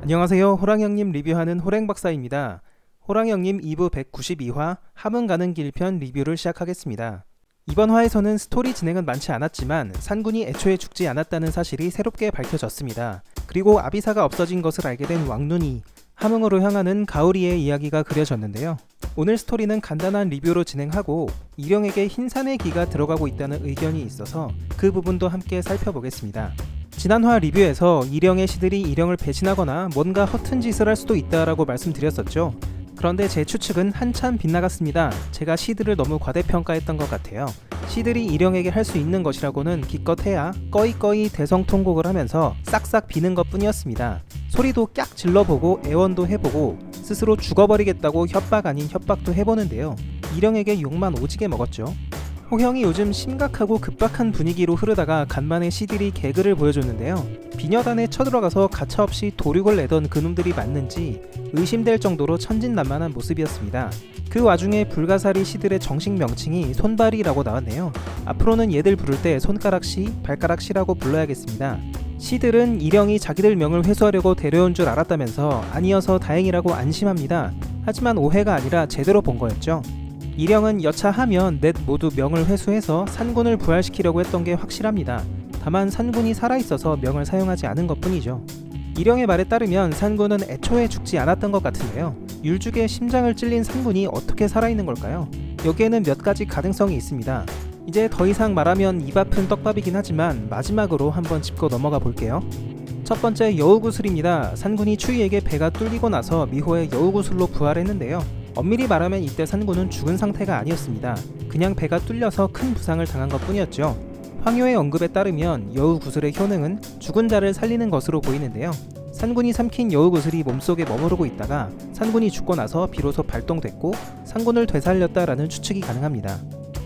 안녕하세요. 호랑형님 리뷰하는 호랭박사입니다. 호랑형님 2부 192화 함흥 가는 길편 리뷰를 시작하겠습니다. 이번 화에서는 스토리 진행은 많지 않았지만 산군이 애초에 죽지 않았다는 사실이 새롭게 밝혀졌습니다. 그리고 아비사가 없어진 것을 알게 된 왕눈이 함흥으로 향하는 가오리의 이야기가 그려졌는데요. 오늘 스토리는 간단한 리뷰로 진행하고 일영에게 흰산의 기가 들어가고 있다는 의견이 있어서 그 부분도 함께 살펴보겠습니다. 지난화 리뷰에서 일영의 시들이 일영을 배신하거나 뭔가 허튼 짓을 할 수도 있다라고 말씀드렸었죠. 그런데 제 추측은 한참 빗나갔습니다. 제가 시들을 너무 과대평가했던 것 같아요. 시들이 일영에게 할 수 있는 것이라고는 기껏해야 꺼이꺼이 대성통곡을 하면서 싹싹 비는 것 뿐이었습니다. 소리도 깍 질러보고 애원도 해보고 스스로 죽어버리겠다고 협박 아닌 협박도 해보는데요. 일영에게 욕만 오지게 먹었죠. 호형이 요즘 심각하고 급박한 분위기로 흐르다가 간만에 시들이 개그를 보여줬는데요. 비녀단에 쳐들어가서 가차없이 도륙을 내던 그놈들이 맞는지 의심될 정도로 천진난만한 모습이었습니다. 그 와중에 불가사리 시들의 정식 명칭이 손발이라고 나왔네요. 앞으로는 얘들 부를 때 손가락시, 발가락시라고 불러야겠습니다. 시들은 일영이 자기들 명을 회수하려고 데려온 줄 알았다면서 아니어서 다행이라고 안심합니다. 하지만 오해가 아니라 제대로 본 거였죠. 일영은 여차 하면 넷 모두 명을 회수해서 산군을 부활시키려고 했던 게 확실합니다. 다만 산군이 살아있어서 명을 사용하지 않은 것 뿐이죠. 일영의 말에 따르면 산군은 애초에 죽지 않았던 것 같은데요. 율죽의 심장을 찔린 산군이 어떻게 살아있는 걸까요? 여기에는 몇 가지 가능성이 있습니다. 이제 더 이상 말하면 입 아픈 떡밥이긴 하지만 마지막으로 한번 짚고 넘어가 볼게요. 첫 번째, 여우구슬입니다. 산군이 추위에게 배가 뚫리고 나서 미호의 여우구슬로 부활했는데요. 엄밀히 말하면 이때 산군은 죽은 상태가 아니었습니다. 그냥 배가 뚫려서 큰 부상을 당한 것 뿐이었죠. 황효의 언급에 따르면 여우구슬의 효능은 죽은 자를 살리는 것으로 보이는데요. 산군이 삼킨 여우구슬이 몸속에 머무르고 있다가 산군이 죽고 나서 비로소 발동됐고 산군을 되살렸다라는 추측이 가능합니다.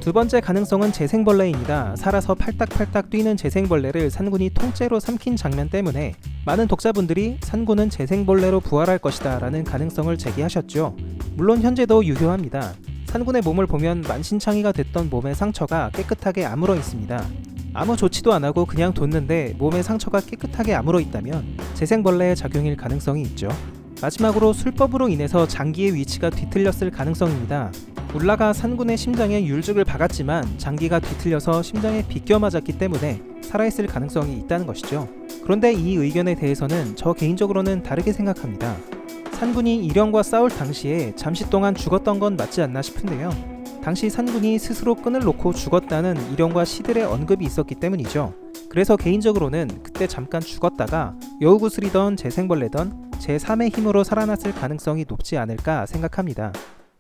두 번째 가능성은 재생벌레입니다. 살아서 팔딱팔딱 뛰는 재생벌레를 산군이 통째로 삼킨 장면 때문에 많은 독자분들이 산군은 재생벌레로 부활할 것이다 라는 가능성을 제기하셨죠. 물론 현재도 유효합니다. 산군의 몸을 보면 만신창이가 됐던 몸의 상처가 깨끗하게 아물어 있습니다. 아무 조치도 안 하고 그냥 뒀는데 몸의 상처가 깨끗하게 아물어 있다면 재생벌레의 작용일 가능성이 있죠. 마지막으로 술법으로 인해서 장기의 위치가 뒤틀렸을 가능성입니다. 울라가 산군의 심장에 율죽을 박았지만 장기가 뒤틀려서 심장에 비껴 맞았기 때문에 살아있을 가능성이 있다는 것이죠. 그런데 이 의견에 대해서는 저 개인적으로는 다르게 생각합니다. 산군이 일영과 싸울 당시에 잠시 동안 죽었던 건 맞지 않나 싶은데요. 당시 산군이 스스로 끈을 놓고 죽었다는 일영과 시들의 언급이 있었기 때문이죠. 그래서 개인적으로는 그때 잠깐 죽었다가 여우구슬이던 재생벌레던 제3의 힘으로 살아났을 가능성이 높지 않을까 생각합니다.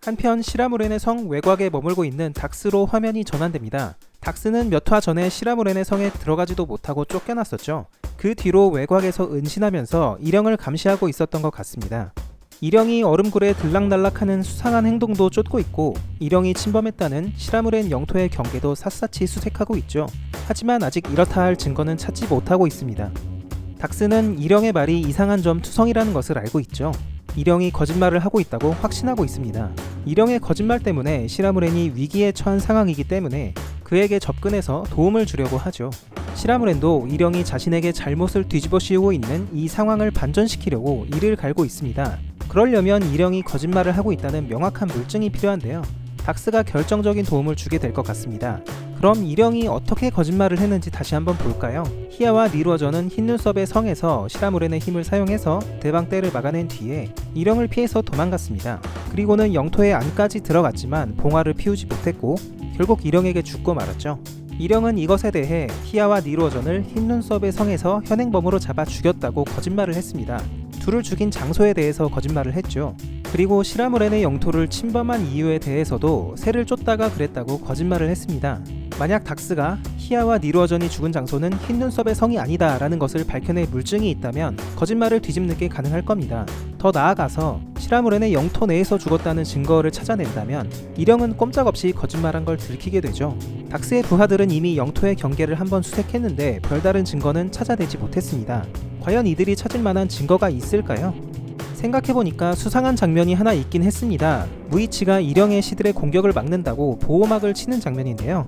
한편 시라무렌의 성 외곽에 머물고 있는 닥스로 화면이 전환됩니다. 닥스는 몇 화 전에 시라무렌의 성에 들어가지도 못하고 쫓겨났었죠. 그 뒤로 외곽에서 은신하면서 일영을 감시하고 있었던 것 같습니다. 일영이 얼음굴에 들락날락하는 수상한 행동도 쫓고 있고 일영이 침범했다는 시라무렌 영토의 경계도 샅샅이 수색하고 있죠. 하지만 아직 이렇다 할 증거는 찾지 못하고 있습니다. 닥스는 일영의 말이 이상한 점 투성이라는 것을 알고 있죠. 일영이 거짓말을 하고 있다고 확신하고 있습니다. 일영의 거짓말 때문에 시라무렌이 위기에 처한 상황이기 때문에 그에게 접근해서 도움을 주려고 하죠. 시라무렌도 일영이 자신에게 잘못을 뒤집어 씌우고 있는 이 상황을 반전시키려고 이를 갈고 있습니다. 그러려면 일영이 거짓말을 하고 있다는 명확한 물증이 필요한데요. 닥스가 결정적인 도움을 주게 될 것 같습니다. 그럼 일영이 어떻게 거짓말을 했는지 다시 한번 볼까요? 히야와 니루어저는 흰눈썹의 성에서 시라무렌의 힘을 사용해서 대방떼를 막아낸 뒤에 일영을 피해서 도망갔습니다. 그리고는 영토의 안까지 들어갔지만 봉화를 피우지 못했고 결국 일영에게 죽고 말았죠. 일영은 이것에 대해 히야와 니루어전을 흰눈썹의 성에서 현행범으로 잡아 죽였다고 거짓말을 했습니다. 둘을 죽인 장소에 대해서 거짓말을 했죠. 그리고 시라무렌의 영토를 침범한 이유에 대해서도 새를 쫓다가 그랬다고 거짓말을 했습니다. 만약 닥스가 히야와 니루어전이 죽은 장소는 흰눈썹의 성이 아니다 라는 것을 밝혀낼 물증이 있다면 거짓말을 뒤집는 게 가능할 겁니다. 더 나아가서 시라무렌의 영토 내에서 죽었다는 증거를 찾아낸다면 일영은 꼼짝없이 거짓말한 걸 들키게 되죠. 닥스의 부하들은 이미 영토의 경계를 한번 수색했는데 별다른 증거는 찾아내지 못했습니다. 과연 이들이 찾을 만한 증거가 있을까요? 생각해보니까 수상한 장면이 하나 있긴 했습니다. 무이치가 일영의 시들의 공격을 막는다고 보호막을 치는 장면인데요.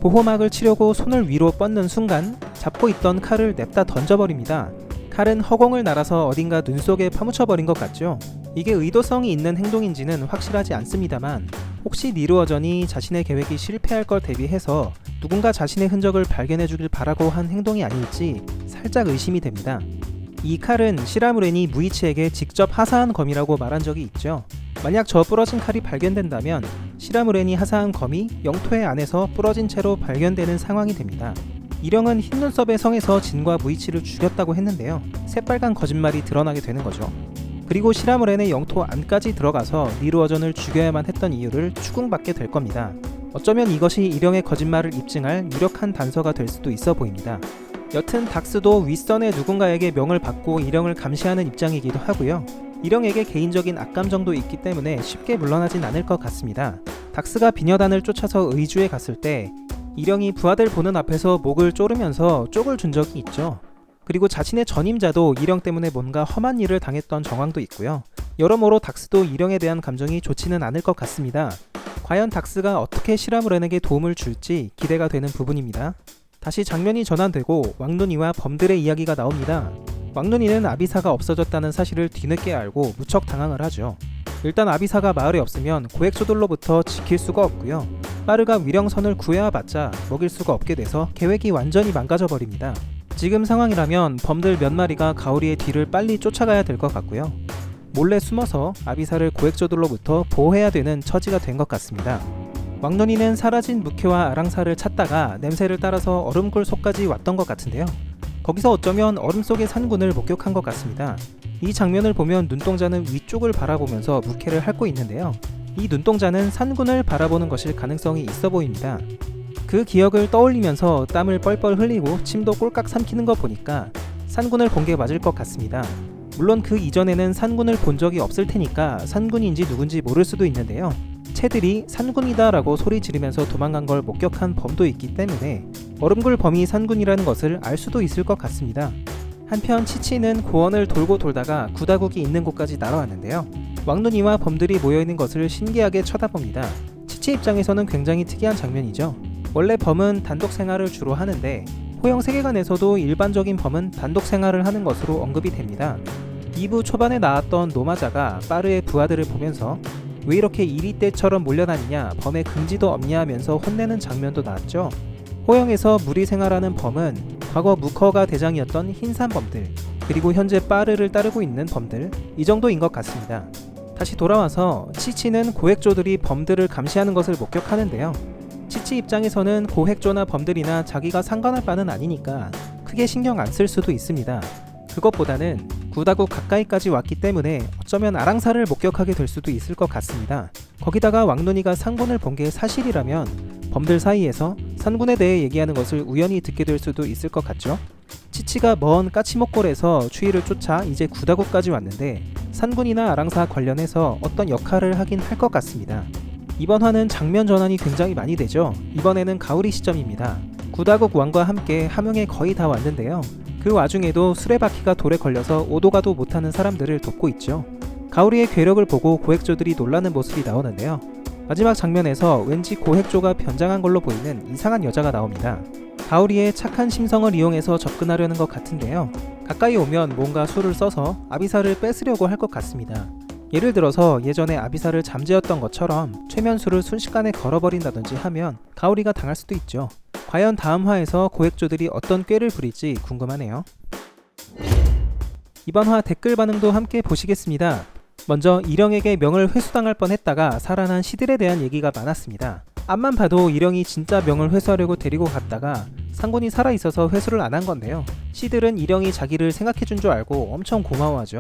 보호막을 치려고 손을 위로 뻗는 순간 잡고 있던 칼을 냅다 던져버립니다. 칼은 허공을 날아서 어딘가 눈 속에 파묻혀버린 것 같죠? 이게 의도성이 있는 행동인지는 확실하지 않습니다만 혹시 니루어전이 자신의 계획이 실패할 걸 대비해서 누군가 자신의 흔적을 발견해주길 바라고 한 행동이 아닐지 살짝 의심이 됩니다. 이 칼은 시라무렌이 무이치에게 직접 하사한 검이라고 말한 적이 있죠. 만약 저 부러진 칼이 발견된다면 시라무렌이 하사한 검이 영토의 안에서 부러진 채로 발견되는 상황이 됩니다. 이령은 흰눈썹의 성에서 진과 무이치를 죽였다고 했는데요. 새빨간 거짓말이 드러나게 되는 거죠. 그리고 시라무렌의 영토 안까지 들어가서 니루어전을 죽여야만 했던 이유를 추궁받게 될 겁니다. 어쩌면 이것이 이령의 거짓말을 입증할 유력한 단서가 될 수도 있어 보입니다. 여튼 닥스도 윗선의 누군가에게 명을 받고 이령을 감시하는 입장이기도 하고요. 이령에게 개인적인 악감정도 있기 때문에 쉽게 물러나진 않을 것 같습니다. 닥스가 비녀단을 쫓아서 의주에 갔을 때 이령이 부하들 보는 앞에서 목을 조르면서 쪽을 준 적이 있죠. 그리고 자신의 전임자도 이령 때문에 뭔가 험한 일을 당했던 정황도 있고요. 여러모로 닥스도 이령에 대한 감정이 좋지는 않을 것 같습니다. 과연 닥스가 어떻게 시라무렌에게 도움을 줄지 기대가 되는 부분입니다. 다시 장면이 전환되고 왕눈이와 범들의 이야기가 나옵니다. 왕눈이는 아비사가 없어졌다는 사실을 뒤늦게 알고 무척 당황을 하죠. 일단 아비사가 마을에 없으면 고액소들로부터 지킬 수가 없고요. 빠르가 위령선을 구해와봤자 먹일 수가 없게 돼서 계획이 완전히 망가져버립니다. 지금 상황이라면 범들 몇 마리가 가오리의 뒤를 빨리 쫓아가야 될 것 같고요. 몰래 숨어서 아비사를 고액조들로부터 보호해야 되는 처지가 된 것 같습니다. 왕눈이는 사라진 무케와 아랑사를 찾다가 냄새를 따라서 얼음굴 속까지 왔던 것 같은데요. 거기서 어쩌면 얼음 속의 산군을 목격한 것 같습니다. 이 장면을 보면 눈동자는 위쪽을 바라보면서 무케를 핥고 있는데요. 이 눈동자는 산군을 바라보는 것일 가능성이 있어 보입니다. 그 기억을 떠올리면서 땀을 뻘뻘 흘리고 침도 꼴깍 삼키는 거 보니까 산군을 본 게 맞을 것 같습니다. 물론 그 이전에는 산군을 본 적이 없을 테니까 산군인지 누군지 모를 수도 있는데요. 채들이 산군이다 라고 소리 지르면서 도망간 걸 목격한 범도 있기 때문에 얼음굴 범이 산군이라는 것을 알 수도 있을 것 같습니다. 한편 치치는 고원을 돌고 돌다가 구다국이 있는 곳까지 날아왔는데요. 왕눈이와 범들이 모여있는 것을 신기하게 쳐다봅니다. 치치 입장에서는 굉장히 특이한 장면이죠. 원래 범은 단독 생활을 주로 하는데 호영 세계관에서도 일반적인 범은 단독 생활을 하는 것으로 언급이 됩니다. 2부 초반에 나왔던 노마자가 빠르의 부하들을 보면서 왜 이렇게 이리떼처럼 몰려다니냐, 범의 긍지도 없냐 하면서 혼내는 장면도 나왔죠. 호영에서 무리 생활하는 범은 과거 무커가 대장이었던 흰산범들, 그리고 현재 빠르를 따르고 있는 범들, 이 정도인 것 같습니다. 다시 돌아와서 치치는 고액조들이 범들을 감시하는 것을 목격하는데요. 치치 입장에서는 고액조나 범들이나 자기가 상관할 바는 아니니까 크게 신경 안 쓸 수도 있습니다. 그것보다는 구다국 가까이까지 왔기 때문에 어쩌면 아랑사를 목격하게 될 수도 있을 것 같습니다. 거기다가 왕눈이가 산군을 본 게 사실이라면 범들 사이에서 산군에 대해 얘기하는 것을 우연히 듣게 될 수도 있을 것 같죠. 치치가 먼 까치목골에서 추위를 쫓아 이제 구다국까지 왔는데 산군이나 아랑사 관련해서 어떤 역할을 하긴 할 것 같습니다. 이번 화는 장면 전환이 굉장히 많이 되죠. 이번에는 가오리 시점입니다. 구다국 왕과 함께 함흥에 거의 다 왔는데요. 그 와중에도 수레바퀴가 돌에 걸려서 오도가도 못하는 사람들을 돕고 있죠. 가오리의 괴력을 보고 고액조들이 놀라는 모습이 나오는데요. 마지막 장면에서 왠지 고액조가 변장한 걸로 보이는 이상한 여자가 나옵니다. 가오리의 착한 심성을 이용해서 접근하려는 것 같은데요. 가까이 오면 뭔가 수를 써서 아비사를 뺏으려고 할 것 같습니다. 예를 들어서 예전에 아비사를 잠재웠던 것처럼 최면수를 순식간에 걸어버린다든지 하면 가오리가 당할 수도 있죠. 과연 다음 화에서 고액조들이 어떤 꾀를 부릴지 궁금하네요. 이번 화 댓글 반응도 함께 보시겠습니다. 먼저 이령에게 명을 회수당할 뻔했다가 살아난 시들에 대한 얘기가 많았습니다. 앞만 봐도 이령이 진짜 명을 회수하려고 데리고 갔다가 상군이 살아있어서 회수를 안 한 건데요. 시들은 이령이 자기를 생각해준 줄 알고 엄청 고마워하죠.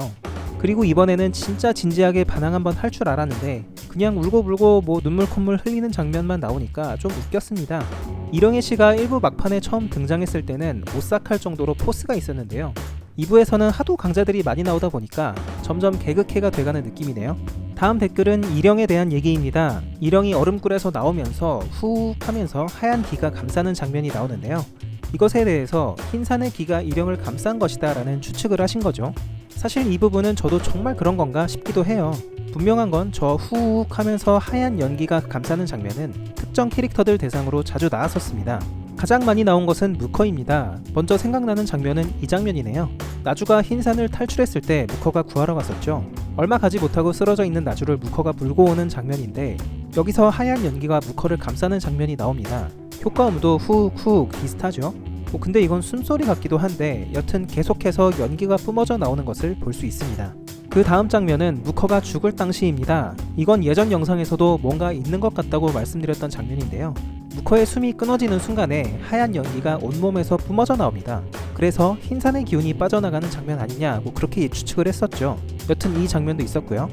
그리고 이번에는 진짜 진지하게 반항 한번 할 줄 알았는데 그냥 울고불고 눈물 콧물 흘리는 장면만 나오니까 좀 웃겼습니다. 이령의 씨가 1부 막판에 처음 등장했을 때는 오싹할 정도로 포스가 있었는데요. 2부에서는 하도 강자들이 많이 나오다 보니까 점점 개그캐가 돼가는 느낌이네요. 다음 댓글은 이령에 대한 얘기입니다. 이령이 얼음굴에서 나오면서 후욱 하면서 하얀 기가 감싸는 장면이 나오는데요. 이것에 대해서 흰산의 기가 이령을 감싼 것이다 라는 추측을 하신 거죠. 사실 이 부분은 저도 정말 그런 건가 싶기도 해요. 분명한 건 저 후욱 하면서 하얀 연기가 감싸는 장면은 특정 캐릭터들 대상으로 자주 나왔었습니다. 가장 많이 나온 것은 무커입니다. 먼저 생각나는 장면은 이 장면이네요. 나주가 흰산을 탈출했을 때 무커가 구하러 갔었죠. 얼마 가지 못하고 쓰러져 있는 나주를 무커가 물고 오는 장면인데 여기서 하얀 연기가 무커를 감싸는 장면이 나옵니다. 효과음도 훅훅 비슷하죠. 근데 이건 숨소리 같기도 한데 여튼 계속해서 연기가 뿜어져 나오는 것을 볼 수 있습니다. 그 다음 장면은 무커가 죽을 당시입니다. 이건 예전 영상에서도 뭔가 있는 것 같다고 말씀드렸던 장면인데요. 무커의 숨이 끊어지는 순간에 하얀 연기가 온몸에서 뿜어져 나옵니다. 그래서 흰산의 기운이 빠져나가는 장면 아니냐 그렇게 추측을 했었죠. 여튼 이 장면도 있었고요.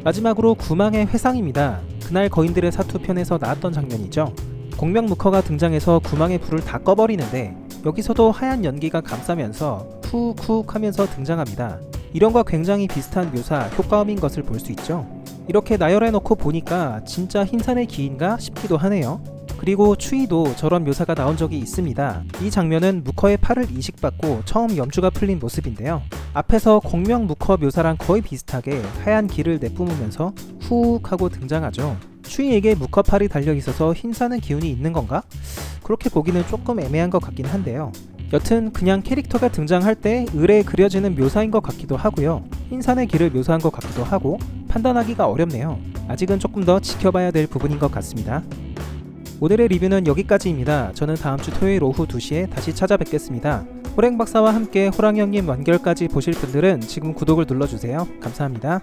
마지막으로 구망의 회상입니다. 그날 거인들의 사투 편에서 나왔던 장면이죠. 공명 무커가 등장해서 구망의 불을 다 꺼버리는데 여기서도 하얀 연기가 감싸면서 쿡쿡 하면서 등장합니다. 이런과 굉장히 비슷한 묘사, 효과음인 것을 볼 수 있죠. 이렇게 나열해놓고 보니까 진짜 흰산의 기인가 싶기도 하네요. 그리고 추위도 저런 묘사가 나온 적이 있습니다. 이 장면은 무커의 팔을 이식받고 처음 염주가 풀린 모습인데요. 앞에서 공명 무커 묘사랑 거의 비슷하게 하얀 기를 내뿜으면서 훅 하고 등장하죠. 추위에게 무커 팔이 달려있어서 흰산의 기운이 있는 건가? 그렇게 보기는 조금 애매한 것 같긴 한데요. 여튼 그냥 캐릭터가 등장할 때 을에 그려지는 묘사인 것 같기도 하고요. 흰산의 길을 묘사한 것 같기도 하고 판단하기가 어렵네요. 아직은 조금 더 지켜봐야 될 부분인 것 같습니다. 오늘의 리뷰는 여기까지입니다. 저는 다음주 토요일 오후 2시에 다시 찾아뵙겠습니다. 호랭박사와 함께 호랑이형님 완결까지 보실 분들은 지금 구독을 눌러주세요. 감사합니다.